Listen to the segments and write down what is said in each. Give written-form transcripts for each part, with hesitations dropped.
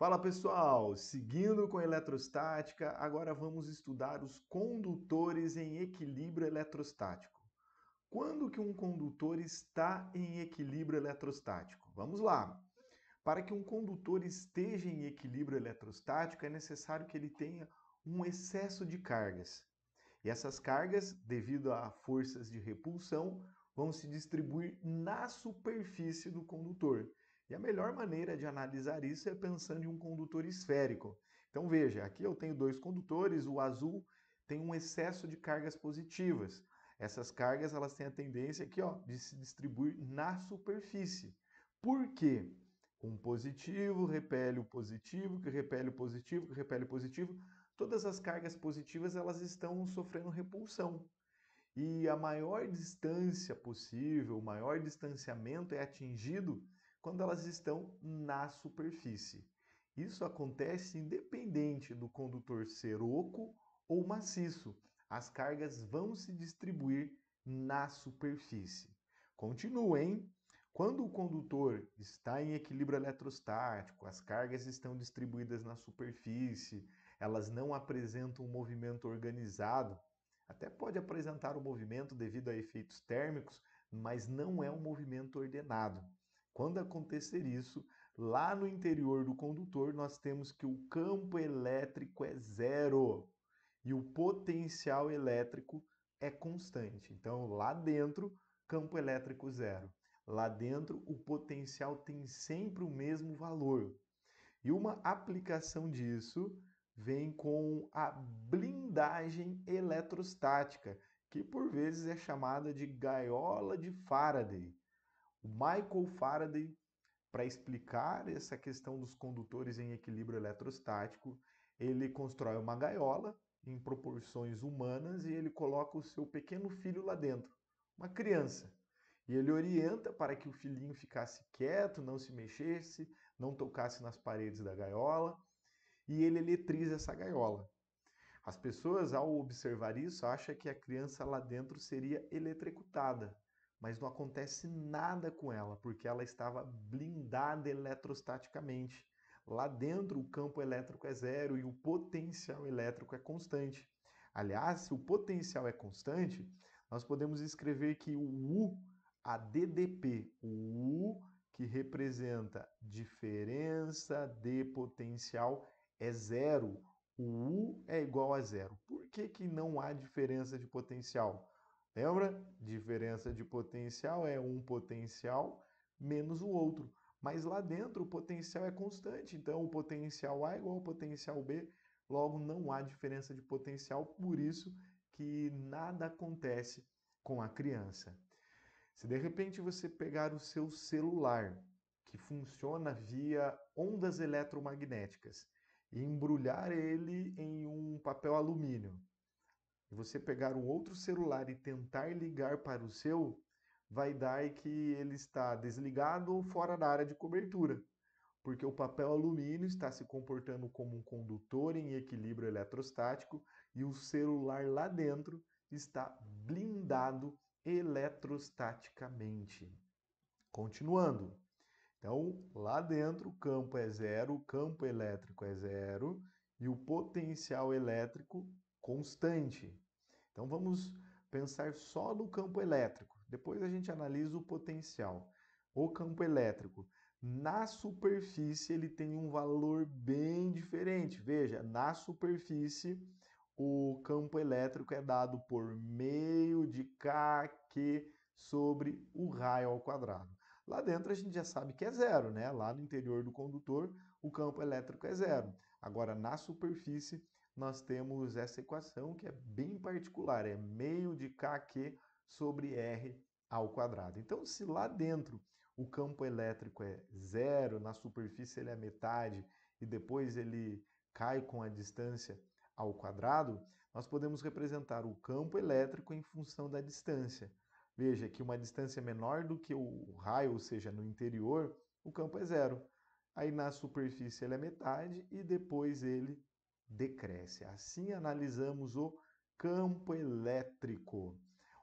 Fala pessoal, seguindo com a eletrostática, agora vamos estudar os condutores em equilíbrio eletrostático. Quando que um condutor está em equilíbrio eletrostático? Vamos lá. Para que um condutor esteja em equilíbrio eletrostático, é necessário que ele tenha um excesso de cargas. E essas cargas, devido a forças de repulsão, vão se distribuir na superfície do condutor. E a melhor maneira de analisar isso é pensando em um condutor esférico. Então veja, aqui eu tenho dois condutores, o azul tem um excesso de cargas positivas. Essas cargas elas têm a tendência aqui, ó, de se distribuir na superfície. Por quê? Um positivo repele o positivo, que repele o positivo, que repele o positivo. Todas as cargas positivas elas estão sofrendo repulsão. E a maior distância possível, o maior distanciamento é atingido quando elas estão na superfície. Isso acontece independente do condutor ser oco ou maciço. As cargas vão se distribuir na superfície. Continua, hein? Quando o condutor está em equilíbrio eletrostático, as cargas estão distribuídas na superfície, elas não apresentam um movimento organizado, até pode apresentar o movimento devido a efeitos térmicos, mas não é um movimento ordenado. Quando acontecer isso, lá no interior do condutor, nós temos que o campo elétrico é zero e o potencial elétrico é constante. Então, lá dentro, campo elétrico zero. Lá dentro, o potencial tem sempre o mesmo valor. E uma aplicação disso vem com a blindagem eletrostática, que por vezes é chamada de gaiola de Faraday. O Michael Faraday, para explicar essa questão dos condutores em equilíbrio eletrostático, ele constrói uma gaiola em proporções humanas e ele coloca o seu pequeno filho lá dentro, uma criança. E ele orienta para que o filhinho ficasse quieto, não se mexesse, não tocasse nas paredes da gaiola, e ele eletriza essa gaiola. As pessoas, ao observar isso, acham que a criança lá dentro seria eletrocutada, mas não acontece nada com ela, porque ela estava blindada eletrostaticamente. Lá dentro, o campo elétrico é zero e o potencial elétrico é constante. Aliás, se o potencial é constante, nós podemos escrever que o U, a DDP, o U que representa diferença de potencial, é zero. O U é igual a zero. Por que que não há diferença de potencial? Lembra? Diferença de potencial é um potencial menos o outro. Mas lá dentro o potencial é constante. Então o potencial A é igual ao potencial B. Logo não há diferença de potencial. Por isso que nada acontece com a criança. Se de repente você pegar o seu celular, que funciona via ondas eletromagnéticas, e embrulhar ele em um papel alumínio, e você pegar um outro celular e tentar ligar para o seu, vai dar que ele está desligado ou fora da área de cobertura, porque o papel alumínio está se comportando como um condutor em equilíbrio eletrostático e o celular lá dentro está blindado eletrostaticamente. Continuando. Então, lá dentro, o campo é zero, o campo elétrico é zero e o potencial elétrico constante. Então, vamos pensar só no campo elétrico. Depois a gente analisa o potencial. O campo elétrico, na superfície, ele tem um valor bem diferente. Veja, na superfície, o campo elétrico é dado por meio de kq sobre o raio ao quadrado. Lá dentro a gente já sabe que é zero, né? Lá no interior do condutor, o campo elétrico é zero. Agora, na superfície, nós temos essa equação que é bem particular, é meio de kq sobre r ao quadrado. Então, se lá dentro o campo elétrico é zero, na superfície ele é metade e depois ele cai com a distância ao quadrado, nós podemos representar o campo elétrico em função da distância. Veja que uma distância menor do que o raio, ou seja, no interior, o campo é zero. Aí na superfície ele é metade e depois ele decresce. Assim analisamos o campo elétrico.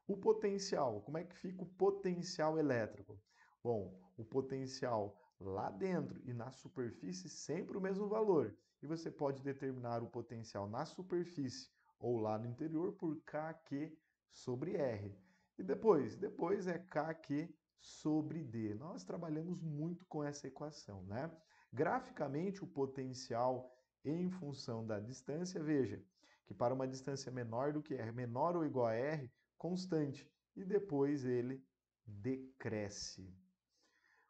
O potencial, como é que fica o potencial elétrico? Bom, o potencial lá dentro e na superfície sempre o mesmo valor. E você pode determinar o potencial na superfície ou lá no interior por Kq sobre R. E depois é Kq sobre D. Nós trabalhamos muito com essa equação, né? Graficamente, o potencial em função da distância, veja, que para uma distância menor do que R, menor ou igual a R, constante, e depois ele decresce.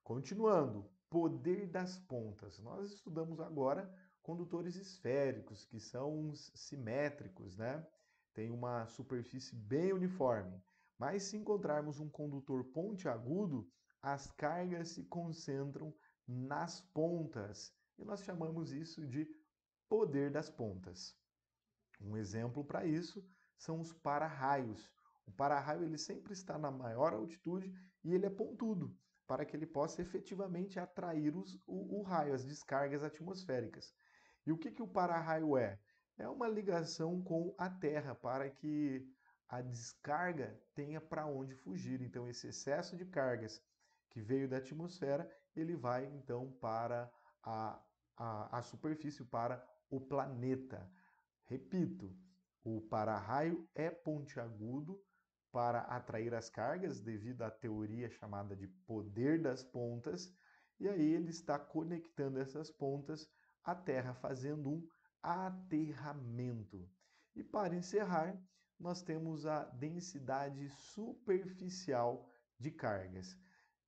Continuando, poder das pontas. Nós estudamos agora condutores esféricos, que são simétricos, né? Tem uma superfície bem uniforme. Mas se encontrarmos um condutor pontiagudo, as cargas se concentram nas pontas. E nós chamamos isso de poder das pontas. Um exemplo para isso são os para-raios. O para-raio ele sempre está na maior altitude e ele é pontudo, para que ele possa efetivamente atrair o raio, as descargas atmosféricas. E o que o para-raio é? É uma ligação com a Terra para que a descarga tenha para onde fugir. Então, esse excesso de cargas que veio da atmosfera, ele vai então para a superfície, para o planeta. Repito, o para-raio é pontiagudo para atrair as cargas devido à teoria chamada de poder das pontas, e aí ele está conectando essas pontas à Terra, fazendo um aterramento. E para encerrar, nós temos a densidade superficial de cargas.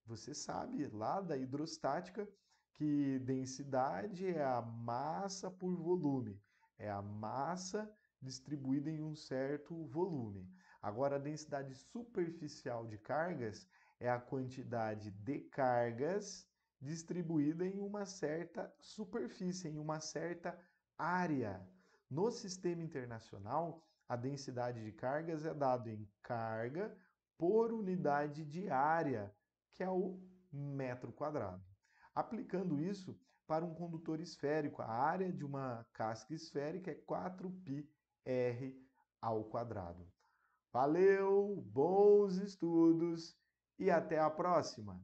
Você sabe lá da hidrostática que densidade é a massa por volume, é a massa distribuída em um certo volume. Agora, a densidade superficial de cargas é a quantidade de cargas distribuída em uma certa superfície, em uma certa área. No sistema internacional, a densidade de cargas é dada em carga por unidade de área, que é o metro quadrado. Aplicando isso para um condutor esférico, a área de uma casca esférica é 4πr ao quadrado. Valeu, bons estudos e até a próxima!